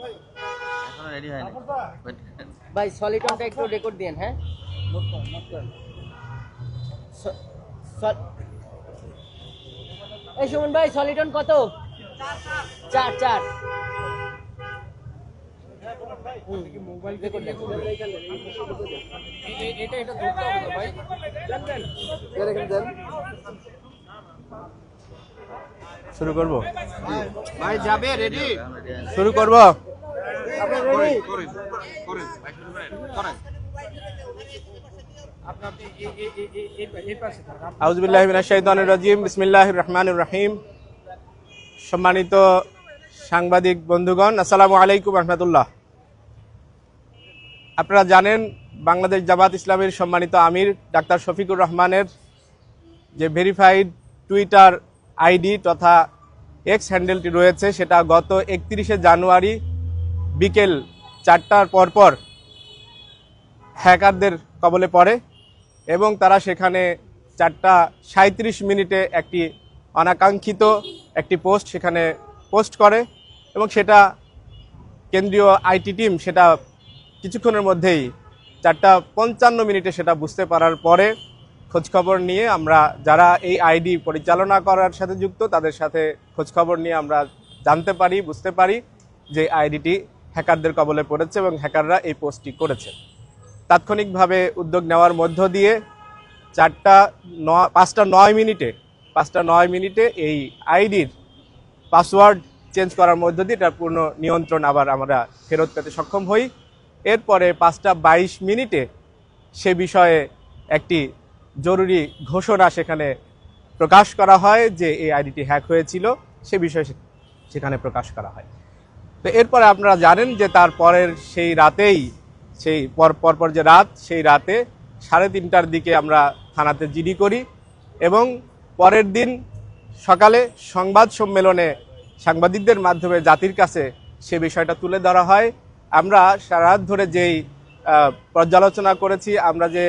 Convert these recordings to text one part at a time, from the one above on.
এখনো রেডি হয়নি। ভাই সলিটনটা একটু রেকর্ড দিন। হ্যাঁ এই সুমন ভাই সলিটন কত? 4 মোবাইল রেকর্ড দেন। এটা ধরতে হবে ভাই। শুরু করব ভাই যাবে রেডি শুরু করব আপনি রেডি? করেন করেন ভাই শুরু করেন আউযু বিল্লাহি মিনাশ শাইতানির রাজিম বিসমিল্লাহির রহমানির রহিম। সম্মানিত সাংবাদিক বন্ধুগণ, আসসালামু আলাইকুম রহমতুল্লাহ। আপনারা জানেন বাংলাদেশ জামাত ইসলামীর সম্মানিত আমির ডাক্তার শফিকুর রহমানের যে ভেরিফাইড টুইটার আইডি তথা এক্স হ্যান্ডেলটি রয়েছে, সেটা গত 31শে জানুয়ারি বিকেল 4টার পরপর হ্যাকারদের কবলে পড়ে এবং তারা সেখানে 4:37 একটি অনাকাঙ্ক্ষিত একটি পোস্ট সেখানে পোস্ট করে এবং সেটা কেন্দ্রীয় আইটি টিম সেটা কিছুক্ষণের মধ্যেই 4:55 সেটা বুঝতে পারার পরে খোঁজখবর নিয়ে আমরা যারা এই আইডি পরিচালনা করার সাথে যুক্ত তাদের সাথে খোঁজখবর নিয়ে আমরা জানতে পারি, বুঝতে পারি যে আইডিটি হ্যাকারদের কবলে পড়েছে এবং হ্যাকাররা এই পোস্টটি করেছে। তাৎক্ষণিকভাবে উদ্যোগ নেওয়ার মধ্য দিয়ে 5:09 এই আইডির পাসওয়ার্ড চেঞ্জ করার মধ্য দিয়ে তার পূর্ণ নিয়ন্ত্রণ আবার আমরা ফেরত পেতে সক্ষম হই। এরপরে 5:22 সে বিষয়ে একটি জরুরি ঘোষণা সেখানে প্রকাশ করা হয় যে এই আইডিটি হ্যাক হয়েছিল, সে বিষয়ে সেখানে প্রকাশ করা হয়। তো এরপরে আপনারা জানেন যে তার পরের সেই রাতেই সেই পরপর যে রাত, সেই রাতে 3:30টার দিকে আমরা থানাতে জিডি করি এবং পরের দিন সকালে সংবাদ সম্মেলনে সাংবাদিকদের মাধ্যমে জাতির কাছে সে বিষয়টা তুলে ধরা হয়। আমরা সারা রাত ধরে যেই পর্যালোচনা করেছি, আমরা যে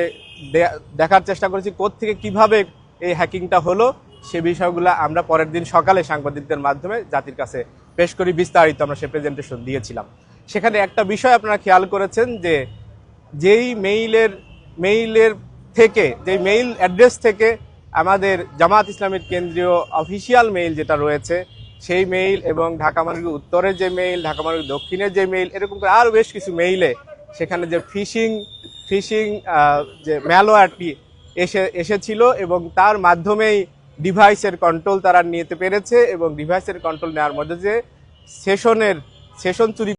দেখার চেষ্টা করেছি কোত্থেকে কিভাবে এই হ্যাকিংটা হলো, সে বিষয়গুলো আমরা পরের দিন সকালে সাংবাদিকদের মাধ্যমে জাতির কাছে পেশ করি। বিস্তারিত আমরা সে প্রেজেন্টেশন দিয়েছিলাম। সেখানে একটা বিষয় আপনারা খেয়াল করেছেন যে যেই মেইলের থেকে, যেই মেইল অ্যাড্রেস থেকে আমাদের জামাত ইসলামের কেন্দ্রীয় অফিসিয়াল মেইল যেটা রয়েছে, সেই মেইল এবং ঢাকা মহানগরী উত্তরের যে মেইল, ঢাকা মহানগরী দক্ষিণের যে মেইল, এরকম করে আরও বেশ কিছু মেইলে সেখানে যে ফিশিং যে ম্যালওয়্যারটি এসেছিল এবং তার মাধ্যমেই ডিভাইসের কন্ট্রোল তারা নিতে পেরেছে এবং ডিভাইসের কন্ট্রোল নেওয়ার মধ্যে যে সেশন চুরি